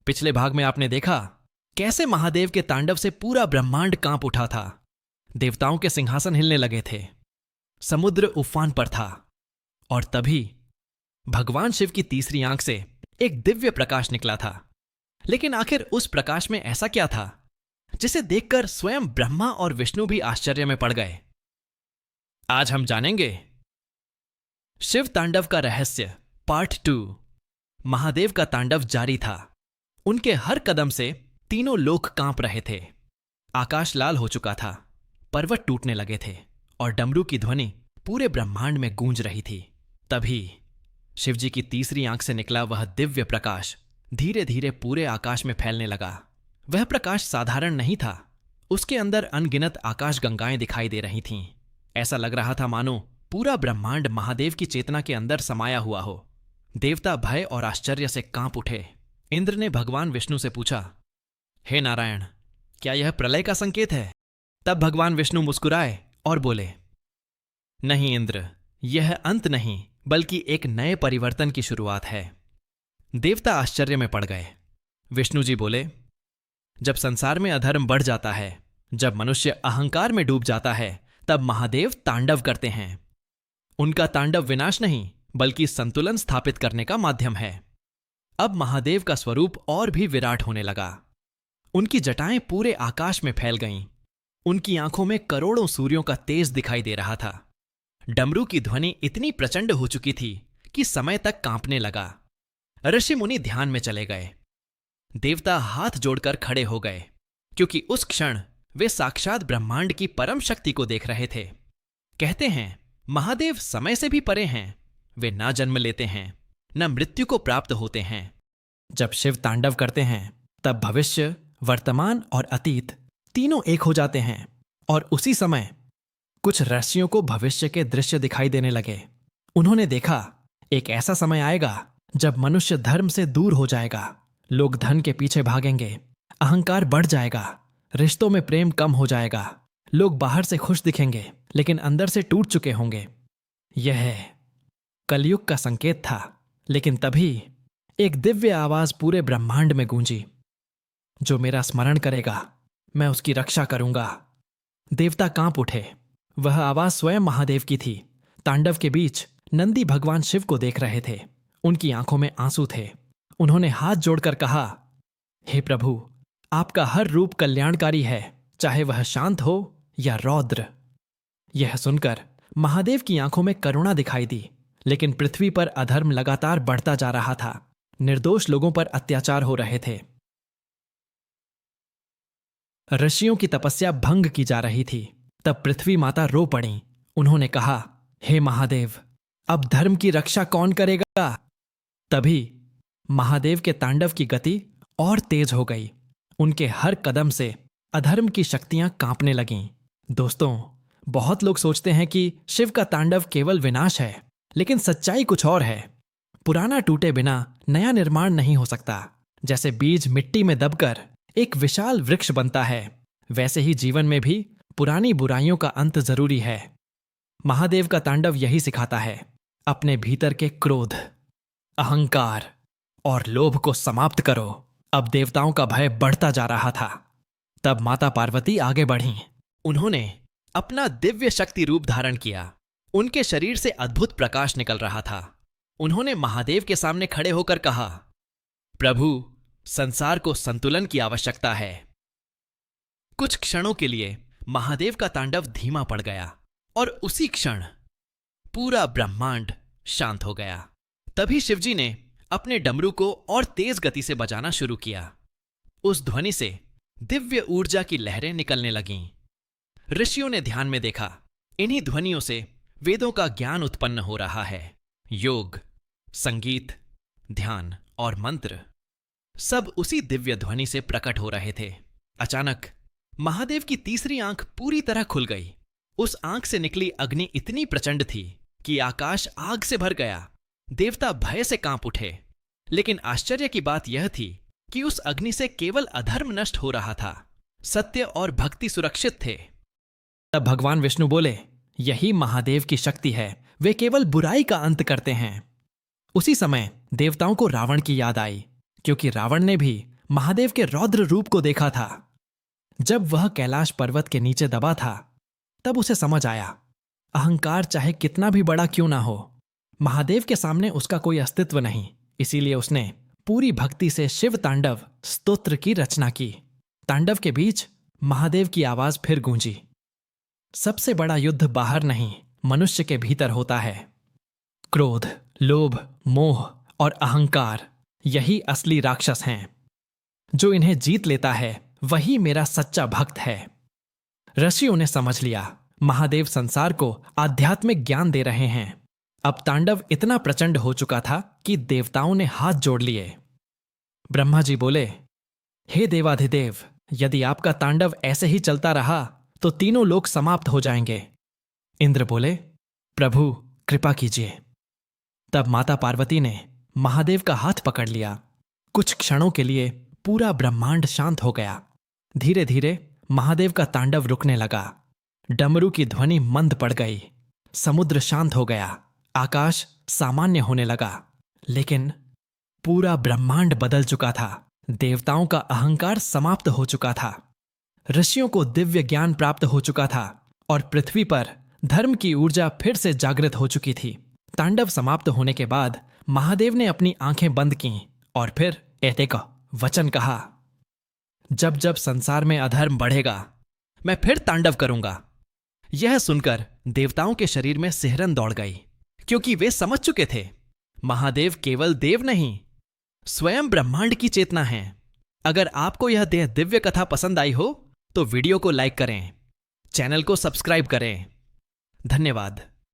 पिछले भाग में आपने देखा कैसे महादेव के तांडव से पूरा ब्रह्मांड कांप उठा था। देवताओं के सिंहासन हिलने लगे थे, समुद्र उफान पर था, और तभी भगवान शिव की तीसरी आंख से एक दिव्य प्रकाश निकला था। लेकिन आखिर उस प्रकाश में ऐसा क्या था जिसे देखकर स्वयं ब्रह्मा और विष्णु भी आश्चर्य में पड़ गए। आज हम जानेंगे शिव तांडव का रहस्य पार्ट 2। महादेव का तांडव जारी था। उनके हर कदम से तीनों लोक कांप रहे थे। आकाश लाल हो चुका था, पर्वत टूटने लगे थे और डमरू की ध्वनि पूरे ब्रह्मांड में गूंज रही थी। तभी शिवजी की तीसरी आंख से निकला वह दिव्य प्रकाश धीरे धीरे पूरे आकाश में फैलने लगा। वह प्रकाश साधारण नहीं था, उसके अंदर अनगिनत आकाश गंगाएं दिखाई दे रही थीं। ऐसा लग रहा था मानो पूरा ब्रह्मांड महादेव की चेतना के अंदर समाया हुआ हो। देवता भय और आश्चर्य से कांप उठे। इंद्र ने भगवान विष्णु से पूछा, हे नारायण, क्या यह प्रलय का संकेत है? तब भगवान विष्णु मुस्कुराए और बोले, नहीं इंद्र, यह अंत नहीं बल्कि एक नए परिवर्तन की शुरुआत है। देवता आश्चर्य में पड़ गए। विष्णु जी बोले, जब संसार में अधर्म बढ़ जाता है, जब मनुष्य अहंकार में डूब जाता है, तब महादेव तांडव करते हैं। उनका तांडव विनाश नहीं बल्कि संतुलन स्थापित करने का माध्यम है। अब महादेव का स्वरूप और भी विराट होने लगा। उनकी जटाएं पूरे आकाश में फैल गईं। उनकी आंखों में करोड़ों सूर्यों का तेज दिखाई दे रहा था। डमरू की ध्वनि इतनी प्रचंड हो चुकी थी कि समय तक कांपने लगा। ऋषि मुनि ध्यान में चले गए। देवता हाथ जोड़कर खड़े हो गए, क्योंकि उस क्षण वे साक्षात ब्रह्मांड की परम शक्ति को देख रहे थे। कहते हैं महादेव समय से भी परे हैं। वे ना जन्म लेते हैं, न मृत्यु को प्राप्त होते हैं। जब शिव तांडव करते हैं तब भविष्य, वर्तमान और अतीत तीनों एक हो जाते हैं। और उसी समय कुछ ऋषियों को भविष्य के दृश्य दिखाई देने लगे। उन्होंने देखा एक ऐसा समय आएगा जब मनुष्य धर्म से दूर हो जाएगा। लोग धन के पीछे भागेंगे, अहंकार बढ़ जाएगा, रिश्तों में प्रेम कम हो जाएगा। लोग बाहर से खुश दिखेंगे लेकिन अंदर से टूट चुके होंगे। यह कलयुग का संकेत था। लेकिन तभी एक दिव्य आवाज पूरे ब्रह्मांड में गूंजी, जो मेरा स्मरण करेगा मैं उसकी रक्षा करूंगा। देवता कांप उठे। वह आवाज स्वयं महादेव की थी। तांडव के बीच नंदी भगवान शिव को देख रहे थे। उनकी आंखों में आंसू थे। उन्होंने हाथ जोड़कर कहा, हे प्रभु, आपका हर रूप कल्याणकारी है, चाहे वह शांत हो या रौद्र। यह सुनकर महादेव की आंखों में करुणा दिखाई दी। लेकिन पृथ्वी पर अधर्म लगातार बढ़ता जा रहा था। निर्दोष लोगों पर अत्याचार हो रहे थे। ऋषियों की तपस्या भंग की जा रही थी। तब पृथ्वी माता रो पड़ी। उन्होंने कहा, हे महादेव, अब धर्म की रक्षा कौन करेगा? तभी महादेव के तांडव की गति और तेज हो गई। उनके हर कदम से अधर्म की शक्तियां कांपने लगीं। दोस्तों, बहुत लोग सोचते हैं कि शिव का तांडव केवल विनाश है, लेकिन सच्चाई कुछ और है। पुराना टूटे बिना नया निर्माण नहीं हो सकता। जैसे बीज मिट्टी में दबकर एक विशाल वृक्ष बनता है, वैसे ही जीवन में भी पुरानी बुराइयों का अंत जरूरी है। महादेव का तांडव यही सिखाता है, अपने भीतर के क्रोध, अहंकार और लोभ को समाप्त करो। अब देवताओं का भय बढ़ता जा रहा था। तब माता पार्वती आगे बढ़ीं। उन्होंने अपना दिव्य शक्ति रूप धारण किया। उनके शरीर से अद्भुत प्रकाश निकल रहा था। उन्होंने महादेव के सामने खड़े होकर कहा, प्रभु, संसार को संतुलन की आवश्यकता है। कुछ क्षणों के लिए महादेव का तांडव धीमा पड़ गया और उसी क्षण पूरा ब्रह्मांड शांत हो गया। तभी शिवजी ने अपने डमरू को और तेज गति से बजाना शुरू किया। उस ध्वनि से दिव्य ऊर्जा की लहरें निकलने लगीं। ऋषियों ने ध्यान में देखा, इन्हीं ध्वनियों से वेदों का ज्ञान उत्पन्न हो रहा है। योग, संगीत, ध्यान और मंत्र सब उसी दिव्य ध्वनि से प्रकट हो रहे थे। अचानक महादेव की तीसरी आंख पूरी तरह खुल गई। उस आंख से निकली अग्नि इतनी प्रचंड थी कि आकाश आग से भर गया। देवता भय से कांप उठे। लेकिन आश्चर्य की बात यह थी कि उस अग्नि से केवल अधर्म नष्ट हो रहा था, सत्य और भक्ति सुरक्षित थे। तब भगवान विष्णु बोले, यही महादेव की शक्ति है, वे केवल बुराई का अंत करते हैं। उसी समय देवताओं को रावण की याद आई, क्योंकि रावण ने भी महादेव के रौद्र रूप को देखा था। जब वह कैलाश पर्वत के नीचे दबा था, तब उसे समझ आया, अहंकार चाहे कितना भी बड़ा क्यों ना हो, महादेव के सामने उसका कोई अस्तित्व नहीं। इसीलिए उसने पूरी भक्ति से शिव तांडव स्तोत्र की रचना की। तांडव के बीच महादेव की आवाज फिर गूंजी, सबसे बड़ा युद्ध बाहर नहीं, मनुष्य के भीतर होता है। क्रोध, लोभ, मोह और अहंकार, यही असली राक्षस हैं। जो इन्हें जीत लेता है वही मेरा सच्चा भक्त है। ऋषियों ने समझ लिया, महादेव संसार को आध्यात्मिक ज्ञान दे रहे हैं। अब तांडव इतना प्रचंड हो चुका था कि देवताओं ने हाथ जोड़ लिए। ब्रह्मा जी बोले, हे देवाधिदेव, यदि आपका तांडव ऐसे ही चलता रहा तो तीनों लोग समाप्त हो जाएंगे। इंद्र बोले, प्रभु कृपा कीजिए। तब माता पार्वती ने महादेव का हाथ पकड़ लिया। कुछ क्षणों के लिए पूरा ब्रह्मांड शांत हो गया। धीरे धीरे महादेव का तांडव रुकने लगा। डमरू की ध्वनि मंद पड़ गई। समुद्र शांत हो गया। आकाश सामान्य होने लगा। लेकिन पूरा ब्रह्मांड बदल चुका था। देवताओं का अहंकार समाप्त हो चुका था। ऋषियों को दिव्य ज्ञान प्राप्त हो चुका था और पृथ्वी पर धर्म की ऊर्जा फिर से जागृत हो चुकी थी। तांडव समाप्त होने के बाद महादेव ने अपनी आंखें बंद कीं और फिर एक वचन कहा, जब जब संसार में अधर्म बढ़ेगा, मैं फिर तांडव करूंगा। यह सुनकर देवताओं के शरीर में सिहरन दौड़ गई, क्योंकि वे समझ चुके थे, महादेव केवल देव नहीं, स्वयं ब्रह्मांड की चेतना है। अगर आपको यह दिव्य कथा पसंद आई हो तो वीडियो को लाइक करें, चैनल को सब्सक्राइब करें। धन्यवाद।